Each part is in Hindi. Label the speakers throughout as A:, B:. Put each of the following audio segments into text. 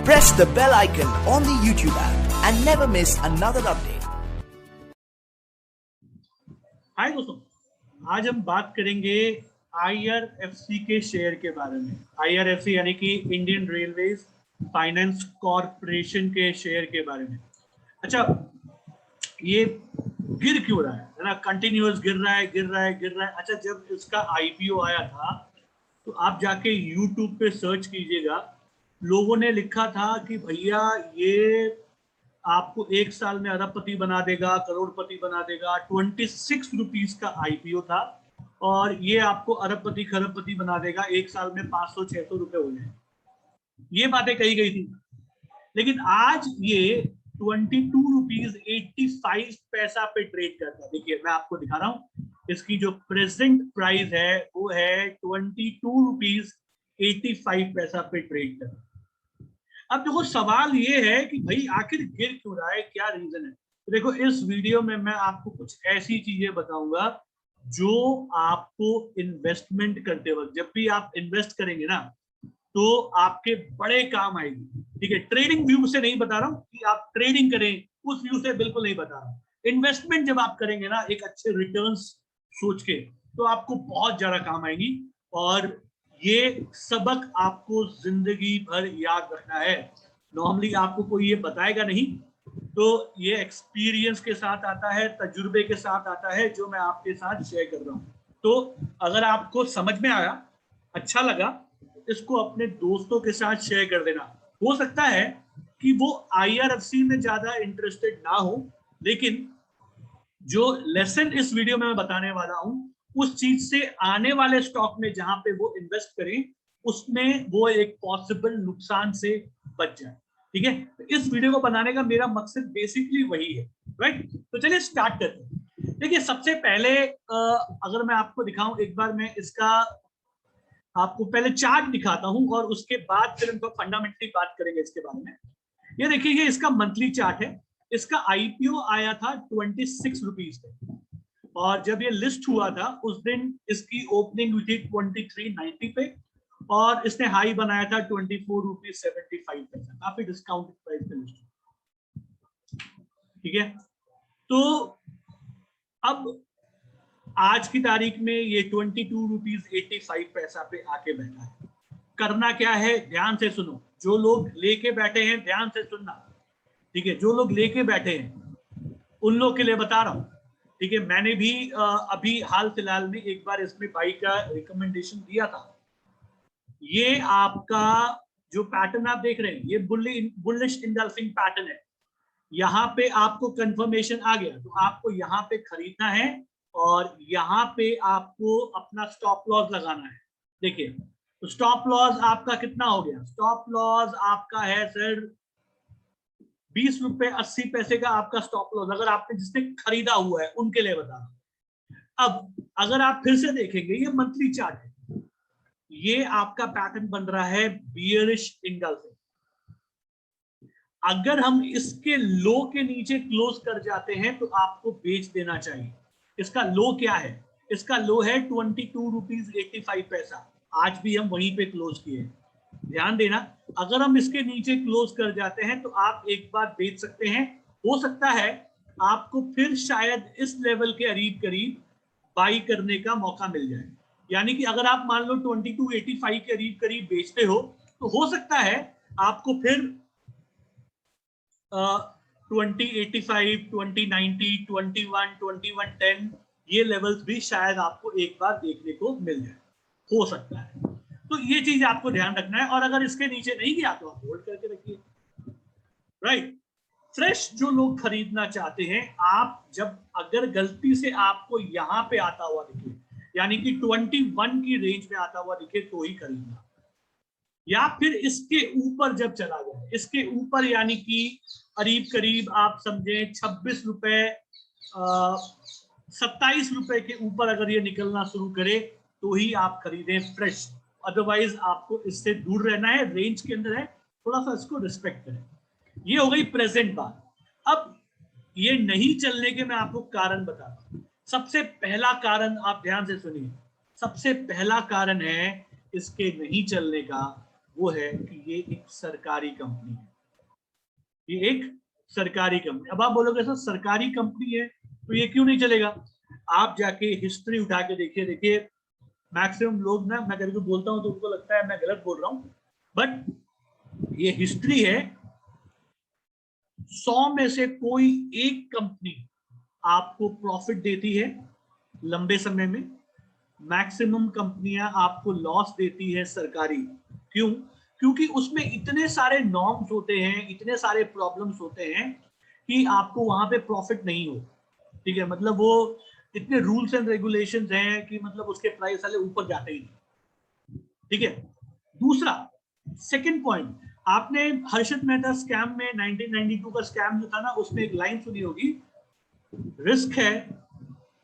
A: Press the bell icon on the YouTube app and never miss another update.
B: हाय दोस्तों, आज हम बात करेंगे IRFC के शेयर के बारे में। IRFC यानी कि इंडियन रेलवेज फाइनेंस कॉर्पोरेशन के शेयर के बारे में। अच्छा, ये गिर क्यों रहा है ना? कंटिन्यूअस गिर रहा है। अच्छा, जब इसका IPO आया था तो आप जाके YouTube पे सर्च कीजिएगा, लोगों ने लिखा था कि भैया ये आपको एक साल में अरबपति बना देगा, करोड़पति बना देगा। 26 रुपीज का IPO था और ये आपको अरबपति खरबपति बना देगा, एक साल में 500-600 रुपए हो जाए। ये बातें कही गई थी, लेकिन आज ये 22 रुपीज 85 पैसा पे ट्रेड करता है। देखिए, मैं आपको दिखा रहा हूँ, इसकी जो प्रेजेंट प्राइस है वो है 22 रुपीज 85 पैसा पे ट्रेड करता है। अब देखो, सवाल ये है कि भाई आखिर गिर क्यों रहा है, क्या रीजन है? तो देखो, इस वीडियो में मैं आपको कुछ ऐसी चीजें बताऊंगा जो आपको इन्वेस्टमेंट करते वक्त, जब भी आप इन्वेस्ट करेंगे ना, तो आपके बड़े काम आएगी। ठीक है, ट्रेडिंग व्यू से नहीं बता रहा हूं कि आप ट्रेडिंग करें, उस व्यू से बिल्कुल नहीं बता रहा हूं। इन्वेस्टमेंट जब आप करेंगे ना एक अच्छे रिटर्न्स सोच के, तो आपको बहुत ज्यादा काम आएगी और ये सबक आपको जिंदगी भर याद रखना है। नॉर्मली आपको कोई ये बताएगा नहीं, तो ये एक्सपीरियंस के साथ आता है, तजुर्बे के साथ आता है, जो मैं आपके साथ शेयर कर रहा हूं। तो अगर आपको समझ में आया, अच्छा लगा, इसको अपने दोस्तों के साथ शेयर कर देना। हो सकता है कि वो IRFC में ज्यादा इंटरेस्टेड ना हो, लेकिन जो लेसन इस वीडियो में मैं बताने वाला हूं, उस चीज से आने वाले स्टॉक में जहां पे वो इन्वेस्ट करें, उसमें वो एक पॉसिबल नुकसान से बच जाए। ठीक है, तो इस वीडियो को बनाने का मेरा मकसद बेसिकली वही है, राइट? तो चलिए स्टार्ट करते हैं। देखिए, सबसे पहले अगर मैं आपको दिखाऊं, एक बार मैं इसका आपको पहले चार्ट दिखाता हूं और उसके बाद फिर हम फंडामेंटली बात करेंगे इसके बारे में। ये देखिए, ये इसका मंथली चार्ट है। इसका IPO आया था 26 रुपीज पे और जब ये लिस्ट हुआ था उस दिन इसकी ओपनिंग हुई थी 23.90 पे और इसने हाई बनाया था 24 रुपीज 75 पैसा। काफी डिस्काउंटेड प्राइस पे लिस्ट। ठीक है, तो अब आज की तारीख में ये 22 रुपीज 85 पैसा पे आके बैठा है। करना क्या है, ध्यान से सुनो। जो लोग लेके बैठे हैं, ध्यान से सुनना। ठीक है, जो लोग लेके बैठे हैं उन लोग के लिए बता रहा हूं। ठीक है, मैंने भी अभी हाल फिलहाल में एक बार इसमें बाई का रिकमेंडेशन दिया था। ये आपका जो पैटर्न आप देख रहे हैं, ये बुलिश इंडल्फिंग पैटर्न है। यहाँ पे आपको कंफर्मेशन आ गया तो आपको यहाँ पे खरीदना है और यहाँ पे आपको अपना स्टॉप लॉस लगाना है। देखिए, तो स्टॉप लॉस आपका कितना हो गया? स्टॉप लॉस आपका है सर 20 रुपए 80 पैसे का आपका स्टॉप लॉस, अगर आपने जिसने खरीदा हुआ है उनके लिए बता रहा हूं। अब अगर आप फिर से देखेंगे, ये मंथली चार्ट है, ये आपका पैटर्न बन रहा है बियरिश इंगल्फिंग। अगर हम इसके लो के नीचे क्लोज कर जाते हैं तो आपको बेच देना चाहिए। इसका लो क्या है? इसका लो है 22 रुपीज 85 पैसा। आज भी हम वहीं पे क्लोज किए। ध्यान देना, अगर हम इसके नीचे क्लोज कर जाते हैं तो आप एक बार बेच सकते हैं। हो सकता है आपको फिर शायद इस लेवल के करीब बाई करने का मौका मिल जाए। यानी कि अगर आप मान लो 2285 के करीब बेचते हो तो हो सकता है आपको फिर 2085, 2090, 2110 ये लेवल्स भी शायद आपको एक बार देखने को मिल जाए, हो सकता है। तो ये चीज आपको ध्यान रखना है और अगर इसके नीचे नहीं गया तो आप होल्ड करके रखिए, राइट? फ्रेश जो लोग खरीदना चाहते हैं, आप जब अगर गलती से आपको यहां पे आता हुआ दिखे, यानी कि 21 की रेंज में आता हुआ दिखे, तो ही खरीदना। या फिर इसके ऊपर जब चला जाए, इसके ऊपर यानी कि करीब आप समझे 26 रुपए 27 रुपए के ऊपर अगर ये निकलना शुरू करे तो ही आप खरीदें फ्रेश। अदरवाइज आपको इससे दूर रहना है, रेंज के अंदर है, थोड़ा सा इसको रिस्पेक्ट करें। ये हो गई प्रेजेंट बात। अब ये नहीं चलने के मैं आपको कारण बताता हूं। सबसे पहला कारण आप ध्यान से सुनिए। सबसे पहला कारण है इसके नहीं चलने का, वो है कि ये एक सरकारी कंपनी है, ये एक सरकारी कंपनी। अब आप बोलोगे सर सरकारी कंपनी है तो ये क्यों नहीं चलेगा? आप जाके हिस्ट्री उठा के देखिए मैक्सिमम लोग ना, मैं कभी को बोलता हूं तो उनको लगता है मैं गलत बोल रहा हूं, बट ये हिस्ट्री है। 100 में से कोई एक कंपनी आपको प्रॉफिट देती है लंबे समय में, मैक्सिमम कंपनियां आपको लॉस देती है सरकारी। क्यों? क्योंकि उसमें इतने सारे नॉर्म्स होते हैं, इतने सारे प्रॉब्लम्स होते हैं कि आपको वहां पे प्रॉफिट नहीं हो। ठीक है, मतलब वो इतने रूल्स एंड रेगुलेशंस हैं कि मतलब उसके प्राइस वाले ऊपर जाते ही नहीं। ठीक है। दूसरा, सेकंड पॉइंट, आपने हर्षद मेहता स्कैम में 1992 का स्कैम जो था ना, उसमें एक लाइन सुनी होगी, रिस्क है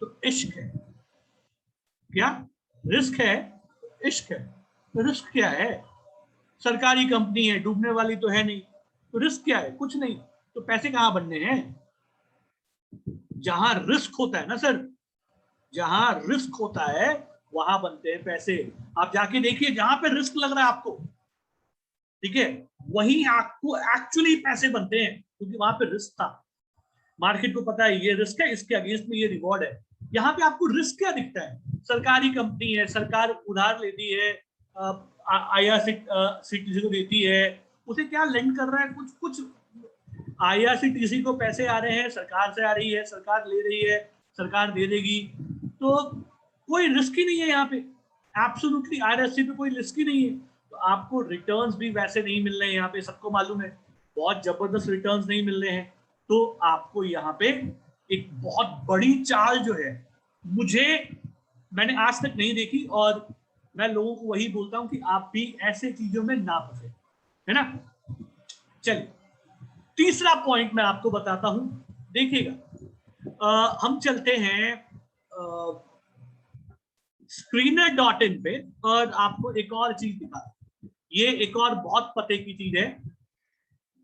B: तो इश्क है। क्या? रिस्क है तो इश्क है। तो रिस्क क्या है? सरकारी कंपनी है, डूबने वाली तो है नहीं, तो रिस्क क्या है? कुछ नहीं। तो पैसे कहां बनने हैं? जहां रिस्क होता है ना सर, जहां रिस्क होता है वहां बनते हैं पैसे। आप जाके देखिए जहां पे रिस्क लग रहा है आपको, ठीक है, वहीं आपको एक्चुअली पैसे बनते हैं, क्योंकि वहां पे रिस्क था। मार्केट को पता है ये रिस्क है, इसके अगेंस्ट में ये रिवॉर्ड है। यहाँ पे आपको रिस्क क्या दिखता है? सरकारी कंपनी है, सरकार उधार लेती है, IRCTC को देती है, उसे क्या लेंड कर रहा है? कुछ कुछ IRCTC को पैसे आ रहे हैं, सरकार से आ रही है, सरकार ले रही है, सरकार दे देगी। तो कोई रिस्क ही नहीं है यहाँ पे, एब्सोल्युटली IRSC पे कोई रिस्क ही नहीं है। तो आपको रिटर्न्स भी वैसे नहीं मिल रहे हैं यहाँ पे, सबको मालूम है, बहुत जबरदस्त रिटर्न्स नहीं मिल रहे हैं। तो आपको यहाँ पे एक बहुत बड़ी चाल जो है, मैंने आज तक नहीं देखी, और मैं लोगों को वही बोलता हूं कि आप भी ऐसे चीजों में ना फंसे, है ना। चलिए, तीसरा पॉइंट मैं आपको बताता हूं, देखिएगा। हम चलते हैं screener.in पे, और आपको एक और चीज दिखा, ये एक और बहुत पते की चीज है,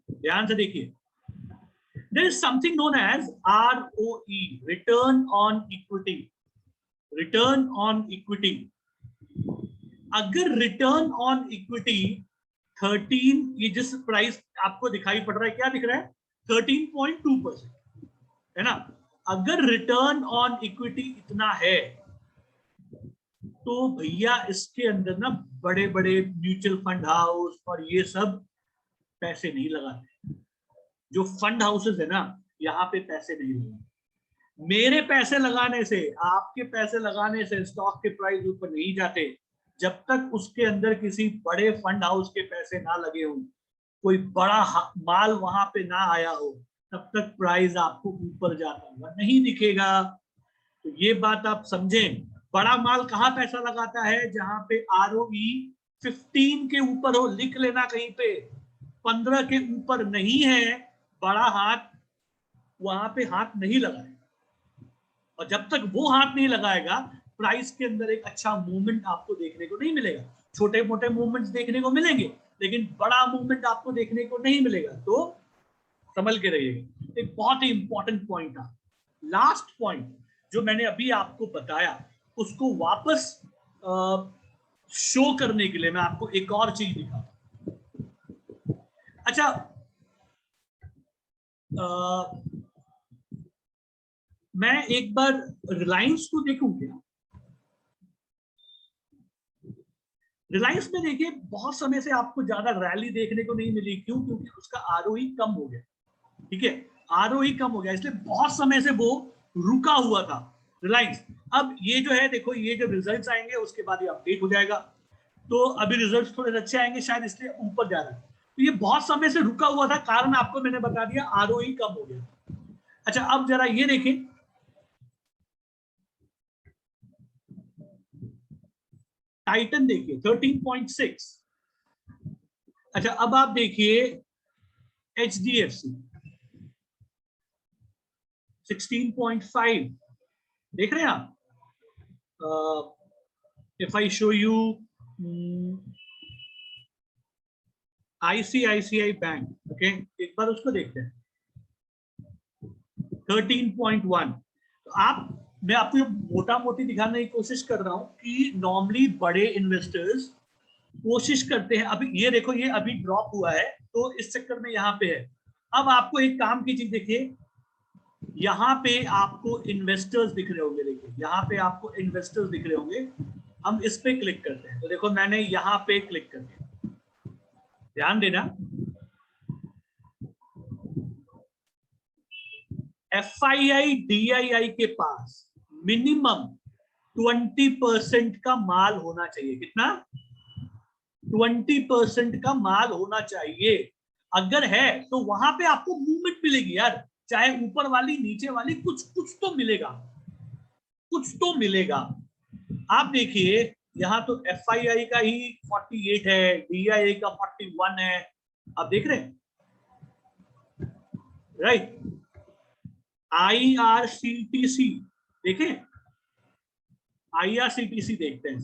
B: ध्यान से देखिए। There is something known as ROE, return on equity, return on equity. अगर रिटर्न ऑन इक्विटी 13, ये जिस प्राइस आपको दिखाई पड़ रहा है, क्या दिख रहा है? 13.2%, है ना। अगर रिटर्न ऑन इक्विटी इतना है तो भैया इसके अंदर ना बड़े बड़े म्यूचुअल फंड हाउस और ये सब पैसे नहीं लगाते। जो फंड हाउसेस है ना, यहाँ पे पैसे नहीं लगाते। मेरे पैसे लगाने से, आपके पैसे लगाने से स्टॉक के प्राइस ऊपर नहीं जाते जब तक उसके अंदर किसी बड़े फंड हाउस के पैसे ना लगे हो, कोई बड़ा माल वहां पे ना आया हो, तब तक प्राइस आपको ऊपर जाता हुआ नहीं दिखेगा। तो ये बात आप समझें। बड़ा माल कहाँ पैसा लगाता है? जहां पे ROE 15 के ऊपर हो, लिख लेना कहीं पे, 15 के ऊपर नहीं है, बड़ा हाथ वहां पे हाथ नहीं लगाए। और जब तक वो हाथ नहीं लगाएगा, प्राइस के अंदर एक अच्छा मूवमेंट आपको देखने को नहीं मिलेगा। छोटे मोटे मूवमेंट्स देखने को मिलेंगे, लेकिन बड़ा मूवमेंट आपको देखने को नहीं मिलेगा। तो संभल के रहिएगा। एक बहुत ही इंपॉर्टेंट पॉइंट था, लास्ट पॉइंट जो मैंने अभी आपको बताया, उसको वापस शो करने के लिए मैं आपको एक और चीज दिखाऊं। अच्छा, मैं एक बार रिलायंस को देखूं क्या? रिलायंस में देखिए, बहुत समय से आपको ज्यादा रैली देखने को नहीं मिली। क्यों? क्योंकि उसका ROE कम हो गया। ठीक है, ROE कम हो गया, इसलिए बहुत समय से वो रुका हुआ था रिलायंस। अब ये जो है, देखो, ये जब रिजल्ट्स आएंगे उसके बाद ये अपडेट हो जाएगा। तो अभी रिजल्ट्स थोड़े अच्छे आएंगे शायद, इसलिए ऊपर जा रहा है। तो ये बहुत समय से रुका हुआ था, कारण आपको मैंने बता दिया, ROE कम हो गया। अच्छा, अब जरा ये देखिए, टाइटन देखिए 13.6। अच्छा, अब आप देखिए HDFC 16.5, देख रहे हैं आप? If I show you ICICI bank, okay, एक बार उसको देखते हैं, 13.1। तो मैं आपको मोटा मोटी दिखाने की कोशिश कर रहा हूं कि नॉर्मली बड़े इन्वेस्टर्स कोशिश करते हैं। अभी ये देखो, ये अभी ड्रॉप हुआ है तो इस चक्कर में यहाँ पे है। अब आपको एक काम की चीज देखिए, यहाँ पे आपको इन्वेस्टर्स दिख रहे होंगे, देखिए यहाँ पे आपको इन्वेस्टर्स दिख रहे होंगे। हम इस पे क्लिक करते हैं तो देखो मैंने यहाँ पे क्लिक कर दिया, ध्यान देना। FII DII के पास मिनिमम 20% का माल होना चाहिए। कितना? 20% का माल होना चाहिए। अगर है तो वहां पे आपको मूवमेंट मिलेगी यार, चाहे ऊपर वाली नीचे वाली, कुछ तो मिलेगा, कुछ तो मिलेगा। आप देखिए यहाँ तो FII का ही 48 है, DII का 41 है, आप देख रहे हैं, राइट। IRCTC देखें, IRCTC देखते हैं,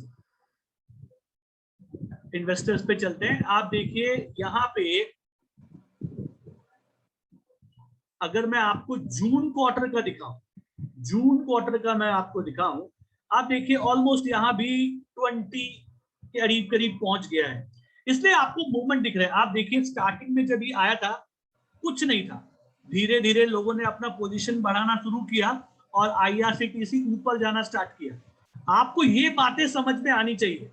B: इन्वेस्टर्स पे चलते हैं। आप देखिए यहाँ पे अगर मैं आपको जून क्वार्टर का दिखाऊं, जून क्वार्टर का मैं आपको दिखाऊं, आप देखिए ऑलमोस्ट यहाँ भी 20 के करीब करीब पहुंच गया है, इसलिए आपको मूवमेंट दिख रहा है। आप देखिए स्टार्टिंग में जब ये आया था कुछ नहीं था, धीरे धीरे लोगों ने अपना पोजीशन बढ़ाना शुरू किया और IRCTC ऊपर जाना स्टार्ट किया। आपको ये बातें समझ में आनी चाहिए,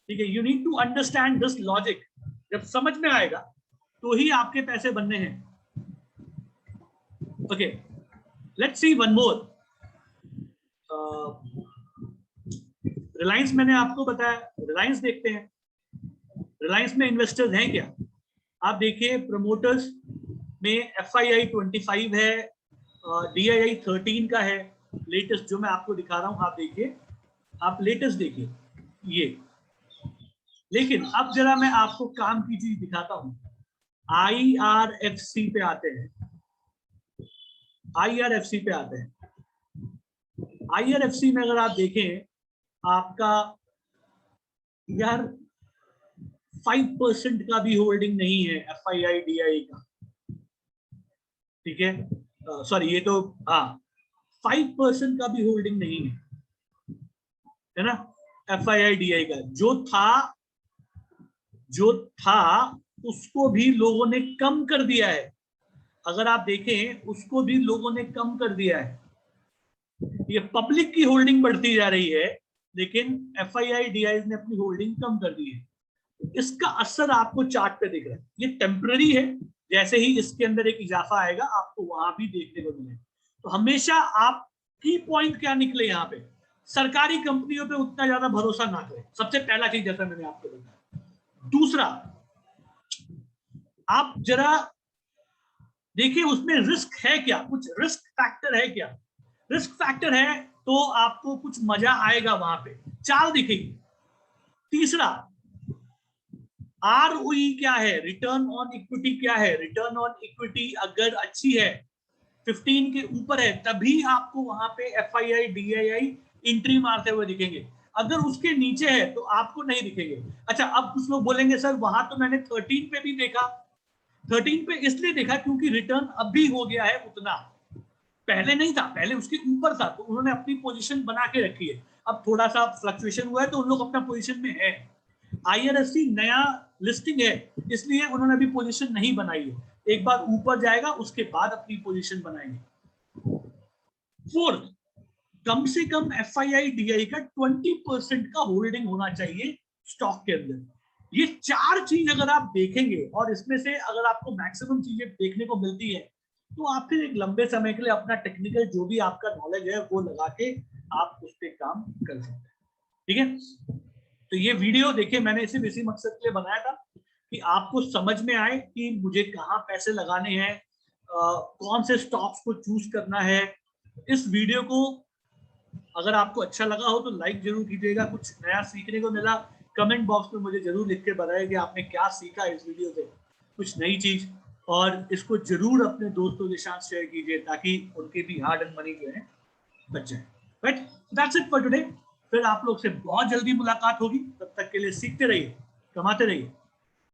B: ठीक है। You need to understand this logic. जब समझ में आएगा तो ही आपके पैसे बनने हैं। Okay, let's see one more. Reliance मैंने आपको बताया, रिलायंस देखते हैं, रिलायंस में इन्वेस्टर्स हैं क्या। आप देखिए प्रमोटर्स में FII 25 है, DII 13 का है, लेटेस्ट जो मैं आपको दिखा रहा हूं। आप देखिए, आप लेटेस्ट देखिए ये। लेकिन अब जरा मैं आपको काम की चीज दिखाता हूं। IRFC पे आते हैं, IRFC पे आते हैं। IRFC में अगर आप देखें, आपका यार 5% का भी होल्डिंग नहीं है FII DII का, ठीक है। सॉरी, ये तो हाँ 5% का भी होल्डिंग नहीं है ना FII DII का। जो था उसको भी लोगों ने कम कर दिया है। अगर आप देखें उसको भी लोगों ने कम कर दिया है। ये पब्लिक की होल्डिंग बढ़ती जा रही है, लेकिन FII DII ने अपनी होल्डिंग कम कर दी है। इसका असर आपको चार्ट पे दिख रहा है। ये टेम्पररी है, जैसे ही इसके अंदर एक इजाफा आएगा आपको वहां भी देखने को मिलेगा। तो हमेशा आप की पॉइंट क्या निकले, यहाँ पे सरकारी कंपनियों पे उतना ज्यादा भरोसा ना करें, सबसे पहला चीज, जैसा मैंने आपको बताया। दूसरा, आप जरा देखिए उसमें रिस्क है क्या, कुछ रिस्क फैक्टर है क्या। रिस्क फैक्टर है तो आपको कुछ मजा आएगा, वहां पे चाल दिखेगी। तीसरा, ROE क्या है, रिटर्न ऑन इक्विटी क्या है। रिटर्न ऑन इक्विटी अगर अच्छी है, 15 के ऊपर है, तभी आपको वहां पे FII DII एंट्री मारते हुए दिखेंगे। अगर उसके नीचे है तो आपको नहीं दिखेंगे। अच्छा, अब कुछ लोग बोलेंगे सर वहां तो मैंने 13 पे भी देखा। 13 पे इसलिए देखा क्योंकि रिटर्न अब भी हो गया है उतना, पहले नहीं था, पहले उसके ऊपर था, तो उन्होंने अपनी पोजीशन बना के रखी है। अब थोड़ा सा फ्लक्चुएशन हुआ है तो उन लोग अपना पोजीशन में है। IRFC नया लिस्टिंग है, इसलिए उन्होंने अभी पोजीशन नहीं बनाई है। एक बार ऊपर जाएगा उसके बाद अपनी पोजीशन बनाएंगे। फोर्थ, कम से कम FII DII का 20% का होल्डिंग होना चाहिए स्टॉक के अंदर। ये चार चीज अगर आप देखेंगे और इसमें से अगर आपको मैक्सिमम चीजें देखने को मिलती है, तो आप फिर एक लंबे समय के लिए अपना टेक्निकल जो भी आपका नॉलेज है वो लगा के आप उस पर काम कर सकते हैं, ठीक है। तो ये वीडियो देखिए मैंने सिर्फ इसी मकसद के लिए बनाया था कि आपको समझ में आए कि मुझे कहाँ पैसे लगाने हैं, कौन से स्टॉक्स को चूज करना है। इस वीडियो को अगर आपको अच्छा लगा हो तो लाइक जरूर कीजिएगा। कुछ नया सीखने को मिला, कमेंट बॉक्स में मुझे जरूर लिख के बताइए कि आपने क्या सीखा इस वीडियो से, कुछ नई चीज। और इसको जरूर अपने दोस्तों के साथ शेयर कीजिए ताकि उनके भी हार्ड एंड मनी जो है बच जाए। Right, that's it for today. फिर आप लोग से बहुत जल्दी मुलाकात होगी, तब तक के लिए सीखते रहिए, कमाते रहिए।